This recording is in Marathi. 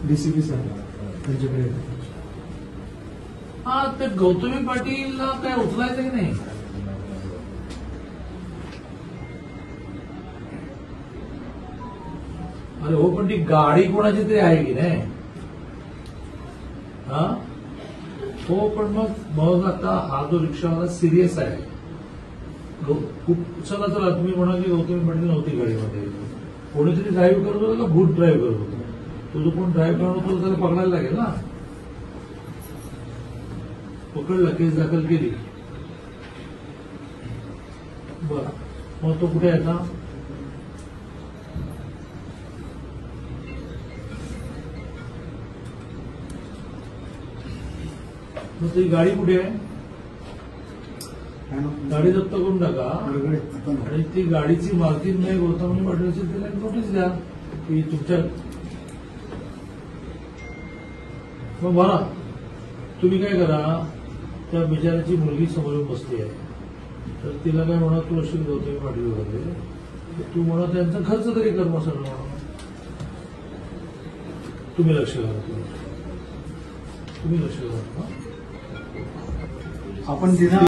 डीसीपी साहेब त्यांच्याकडे येतात. हा, ते गौतमी पाटीलला काय उचलायचं की नाही? अरे हो, पण ती गाडी कोणाची तरी आहे की नाही? हा हो, पण मग आता हा जो रिक्षावाला सिरियस आहे. खूप चला चला तुम्ही म्हणा की गौतमी पाटील नव्हती गाडीमध्ये, कोणीतरी ड्राईव्ह करत होतं का भूत ड्राईव्ह करत होतं? तो जो कोण ड्राईव्ह करत होतो त्याला पकडायला लागेल ना. पकडला, केस दाखल केली. बरं, मग तो कुठे आहे आता? मग ती गाडी कुठे आहे? गाडी जप्त करून टाका आणि ती गाडीची मालकीन नाही गौतमी पाटीलची, तिला नोटीस द्या की तुमच्या. मग बघा, तुम्ही काय करा, त्या बिचाराची मुलगी समोरून बसली आहे, तर तिला काय म्हणा, तू अशी गौतमी पाटील वगैरे, तू म्हणा त्यांचा खर्च तरी कर मग सगळं म्हणा. तुम्ही लक्ष घाला, तुम्ही लक्ष घाला. आपण